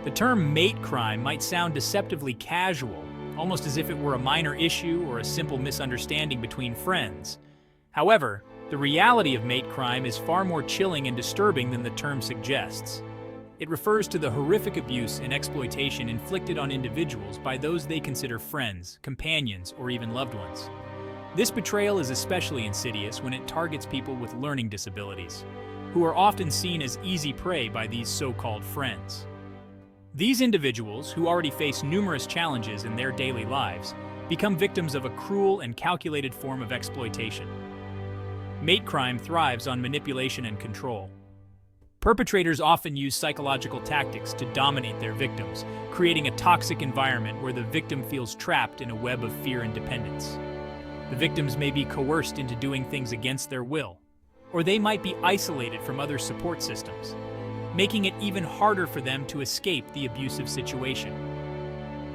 The term mate crime might sound deceptively casual, almost as if it were a minor issue or a simple misunderstanding between friends. However, the reality of mate crime is far more chilling and disturbing than the term suggests. It refers to the horrific abuse and exploitation inflicted on individuals by those they consider friends, companions, or even loved ones. This betrayal is especially insidious when it targets people with learning disabilities, who are often seen as easy prey by these so-called friends. These individuals, who already face numerous challenges in their daily lives, become victims of a cruel and calculated form of exploitation. Mate crime thrives on manipulation and control. Perpetrators often use psychological tactics to dominate their victims, creating a toxic environment where the victim feels trapped in a web of fear and dependence. The victims may be coerced into doing things against their will, or they might be isolated from other support systems, making it even harder for them to escape the abusive situation.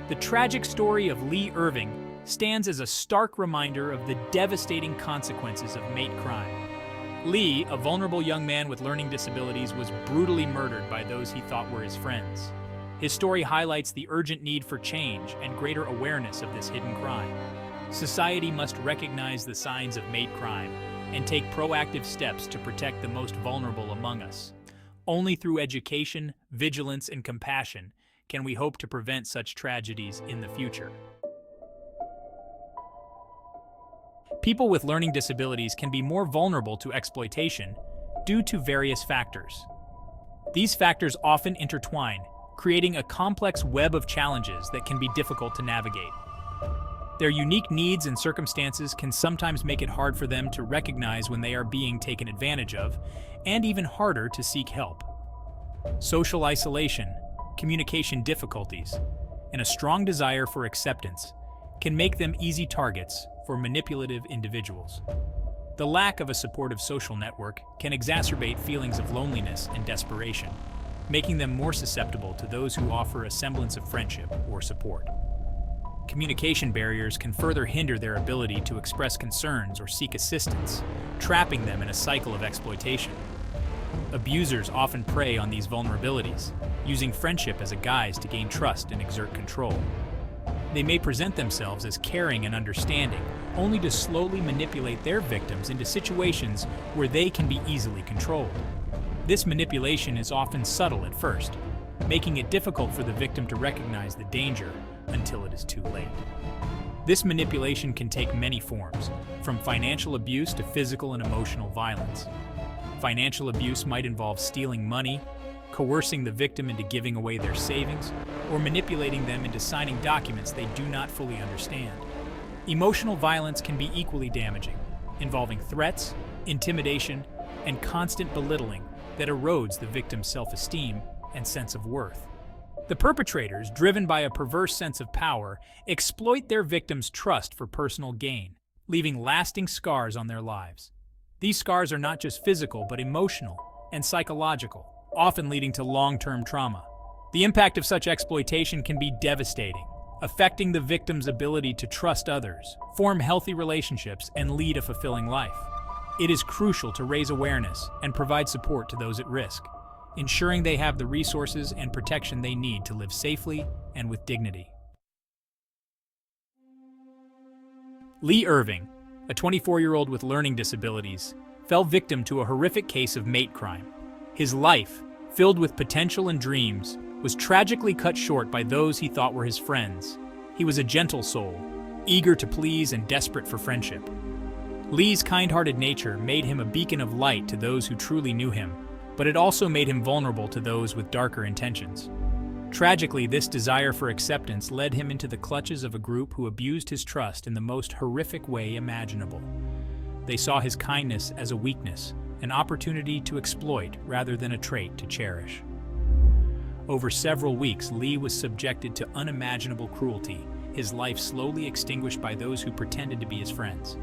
The tragic story of Lee Irving stands as a stark reminder of the devastating consequences of mate crime. Lee, a vulnerable young man with learning disabilities, was brutally murdered by those he thought were his friends. His story highlights the urgent need for change and greater awareness of this hidden crime. Society must recognize the signs of mate crime and take proactive steps to protect the most vulnerable among us. Only through education, vigilance, and compassion can we hope to prevent such tragedies in the future. People with learning disabilities can be more vulnerable to exploitation due to various factors. These factors often intertwine, creating a complex web of challenges that can be difficult to navigate. Their unique needs and circumstances can sometimes make it hard for them to recognize when they are being taken advantage of, and even harder to seek help. Social isolation, communication difficulties, and a strong desire for acceptance can make them easy targets for manipulative individuals. The lack of a supportive social network can exacerbate feelings of loneliness and desperation, making them more susceptible to those who offer a semblance of friendship or support. Communication barriers can further hinder their ability to express concerns or seek assistance, trapping them in a cycle of exploitation. Abusers often prey on these vulnerabilities, using friendship as a guise to gain trust and exert control. They may present themselves as caring and understanding, only to slowly manipulate their victims into situations where they can be easily controlled. This manipulation is often subtle at first, making it difficult for the victim to recognize the danger until it is too late. This manipulation can take many forms, from financial abuse to physical and emotional violence. Financial abuse might involve stealing money, coercing the victim into giving away their savings, or manipulating them into signing documents they do not fully understand. Emotional violence can be equally damaging, involving threats, intimidation, and constant belittling that erodes the victim's self-esteem and sense of worth. The perpetrators, driven by a perverse sense of power, exploit their victims' trust for personal gain, leaving lasting scars on their lives. These scars are not just physical, but emotional and psychological, often leading to long-term trauma. The impact of such exploitation can be devastating, affecting the victim's ability to trust others, form healthy relationships, and lead a fulfilling life. It is crucial to raise awareness and provide support to those at risk, ensuring they have the resources and protection they need to live safely and with dignity. Lee Irving, a 24-year-old with learning disabilities, fell victim to a horrific case of mate crime. His life, filled with potential and dreams, was tragically cut short by those he thought were his friends. He was a gentle soul, eager to please and desperate for friendship. Lee's kind-hearted nature made him a beacon of light to those who truly knew him, but it also made him vulnerable to those with darker intentions. Tragically, this desire for acceptance led him into the clutches of a group who abused his trust in the most horrific way imaginable. They saw his kindness as a weakness, an opportunity to exploit rather than a trait to cherish. Over several weeks, Lee was subjected to unimaginable cruelty, his life slowly extinguished by those who pretended to be his friends.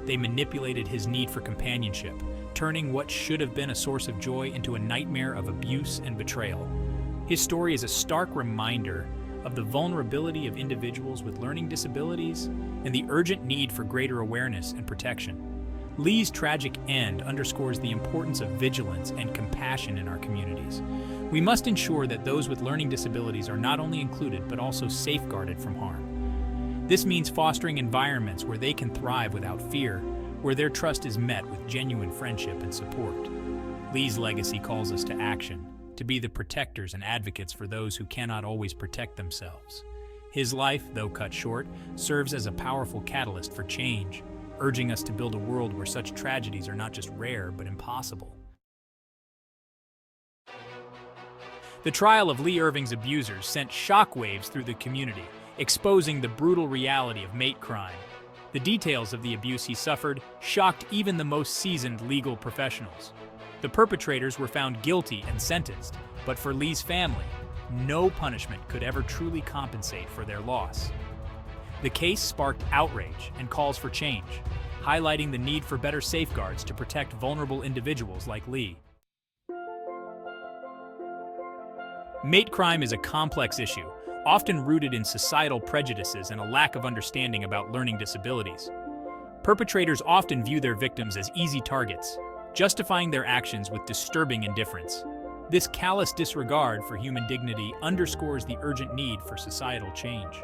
They manipulated his need for companionship, turning what should have been a source of joy into a nightmare of abuse and betrayal. His story is a stark reminder of the vulnerability of individuals with learning disabilities and the urgent need for greater awareness and protection. Lee's tragic end underscores the importance of vigilance and compassion in our communities. We must ensure that those with learning disabilities are not only included but also safeguarded from harm. This means fostering environments where they can thrive without fear, where their trust is met with genuine friendship and support. Lee's legacy calls us to action, to be the protectors and advocates for those who cannot always protect themselves. His life, though cut short, serves as a powerful catalyst for change, urging us to build a world where such tragedies are not just rare but impossible. The trial of Lee Irving's abusers sent shockwaves through the community, exposing the brutal reality of mate crime. The details of the abuse he suffered shocked even the most seasoned legal professionals. The perpetrators were found guilty and sentenced, but for Lee's family, no punishment could ever truly compensate for their loss. The case sparked outrage and calls for change, highlighting the need for better safeguards to protect vulnerable individuals like Lee. Mate crime is a complex issue, often rooted in societal prejudices and a lack of understanding about learning disabilities. Perpetrators often view their victims as easy targets, justifying their actions with disturbing indifference. This callous disregard for human dignity underscores the urgent need for societal change.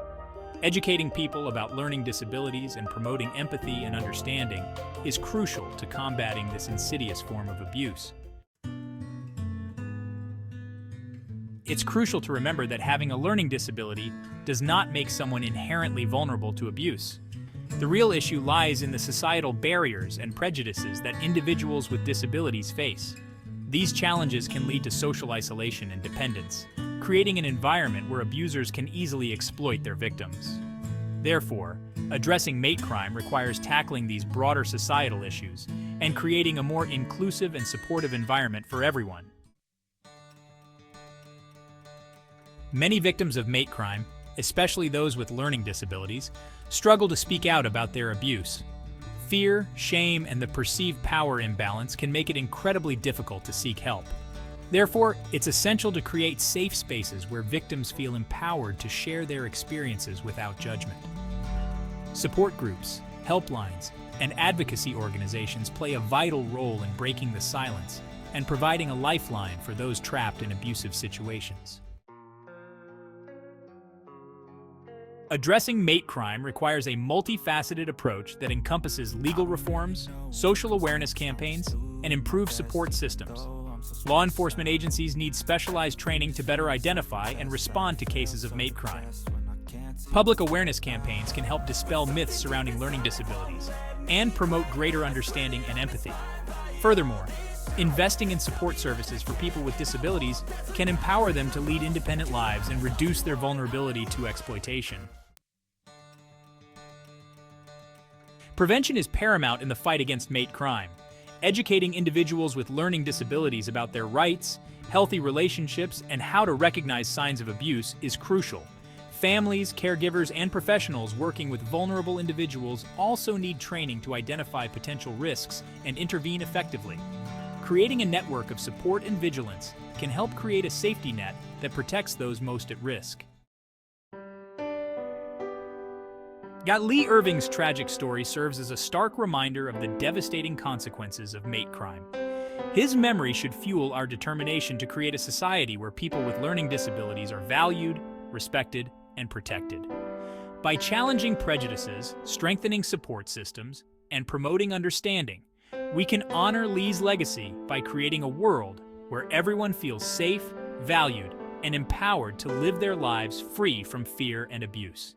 Educating people about learning disabilities and promoting empathy and understanding is crucial to combating this insidious form of abuse. It's crucial to remember that having a learning disability does not make someone inherently vulnerable to abuse. The real issue lies in the societal barriers and prejudices that individuals with disabilities face. These challenges can lead to social isolation and dependence, creating an environment where abusers can easily exploit their victims. Therefore, addressing mate crime requires tackling these broader societal issues and creating a more inclusive and supportive environment for everyone. Many victims of mate crime, especially those with learning disabilities, struggle to speak out about their abuse. Fear, shame, and the perceived power imbalance can make it incredibly difficult to seek help. Therefore, it's essential to create safe spaces where victims feel empowered to share their experiences without judgment. Support groups, helplines, and advocacy organizations play a vital role in breaking the silence and providing a lifeline for those trapped in abusive situations. Addressing mate crime requires a multifaceted approach that encompasses legal reforms, social awareness campaigns, and improved support systems. Law enforcement agencies need specialized training to better identify and respond to cases of mate crime. Public awareness campaigns can help dispel myths surrounding learning disabilities and promote greater understanding and empathy. Furthermore, investing in support services for people with disabilities can empower them to lead independent lives and reduce their vulnerability to exploitation. Prevention is paramount in the fight against mate crime. Educating individuals with learning disabilities about their rights, healthy relationships, and how to recognize signs of abuse is crucial. Families, caregivers, and professionals working with vulnerable individuals also need training to identify potential risks and intervene effectively. Creating a network of support and vigilance can help create a safety net that protects those most at risk. Lee Irving's tragic story serves as a stark reminder of the devastating consequences of mate crime. His memory should fuel our determination to create a society where people with learning disabilities are valued, respected, and protected. By challenging prejudices, strengthening support systems, and promoting understanding, we can honor Lee's legacy by creating a world where everyone feels safe, valued, and empowered to live their lives free from fear and abuse.